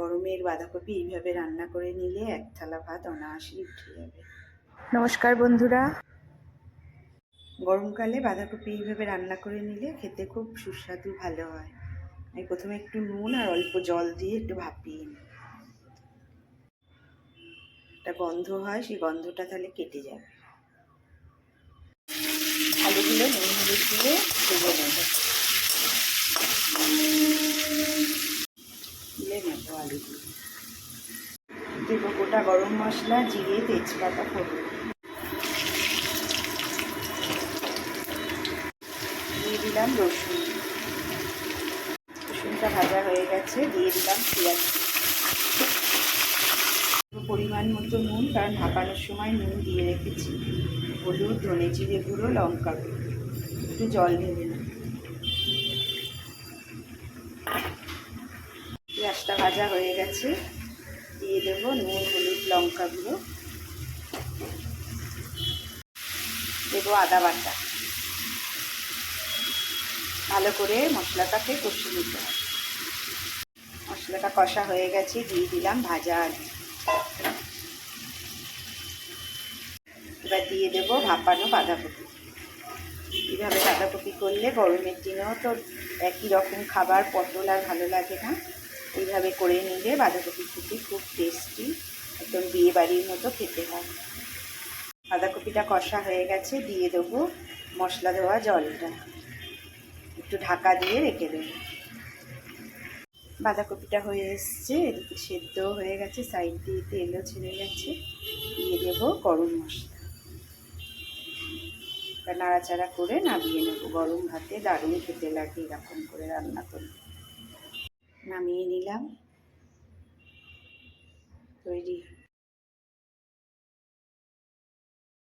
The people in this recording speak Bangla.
গরমের বাঁধাকপি এইভাবে রান্না করে নিলে এক থালা ভাত অনায়াসেই উঠে যাবে। নমস্কার বন্ধুরা। গরমকালে বাঁধাকপি এইভাবে রান্না করে নিলে খেতে খুব সুস্বাদু ভালো হয়। আমি প্রথমে একটু নুন আর অল্প জল দিয়ে একটু ভাপিয়ে নিই। একটা গন্ধ হয়, সেই গন্ধটা তাহলে কেটে যাবে। আলুগুলো নুন হলুদ দিয়ে ভেজে নেব। তুলে নেব আলুগুলো। দেবো গোটা গরম মশলা, জিরে, তেজপাতা ফোড়ন। দিয়ে দিলাম রসুন। রসুনটা ভাজা হয়ে গেছে, দিয়ে দিলাম পেঁয়াজ। পরিমাণ মতো নুন, কারণ ভাপানোর সময় নুন দিয়ে রেখেছি। হলুদ, ধনে জিরে গুঁড়ো, লঙ্কা গুঁড়ো, একটু জল ঢেলে নেব। পেঁয়াজটা ভাজা হয়ে গেছে, দিয়ে দেবো নুন, হলুদ, লঙ্কা গুঁড়ো, দেবো আদা বাটা। ভালো করে মশলাটাকে কষিয়ে নিতে হবে। মশলাটা কষা হয়ে গেছে, দিয়ে দিলাম ভাজা আলু। এবার দিয়ে দেবো ভাপানো বাঁধাকপি। এইভাবে বাঁধাকপি করলে গরমের দিনেও তো একই রকম খাবার, পটল আর ভালো লাগে না। এইভাবে করে নিলে বাঁধাকপি খেতে খুব টেস্টি, একদম বিয়ে বাড়ির মতো খেতে হয়। বাঁধাকপিটা কষা হয়ে গেছে, দিয়ে দেবো মশলা দেওয়া জলটা। একটু ঢাকা দিয়ে রেখে দেবো। বাঁধাকপিটা হয়ে এসছে, এদিকে সেদ্ধ হয়ে গেছে, সাইড দিয়ে তেলও ছেড়ে গেছে। দিয়ে দেবো গরম মশলা। নাড়াচাড়া করে নামিয়ে নেব। গরম ভাতে দারুণ খেতে লাগে এরকম করে রান্না করলে। নামিয়ে নিলাম, তৈরি।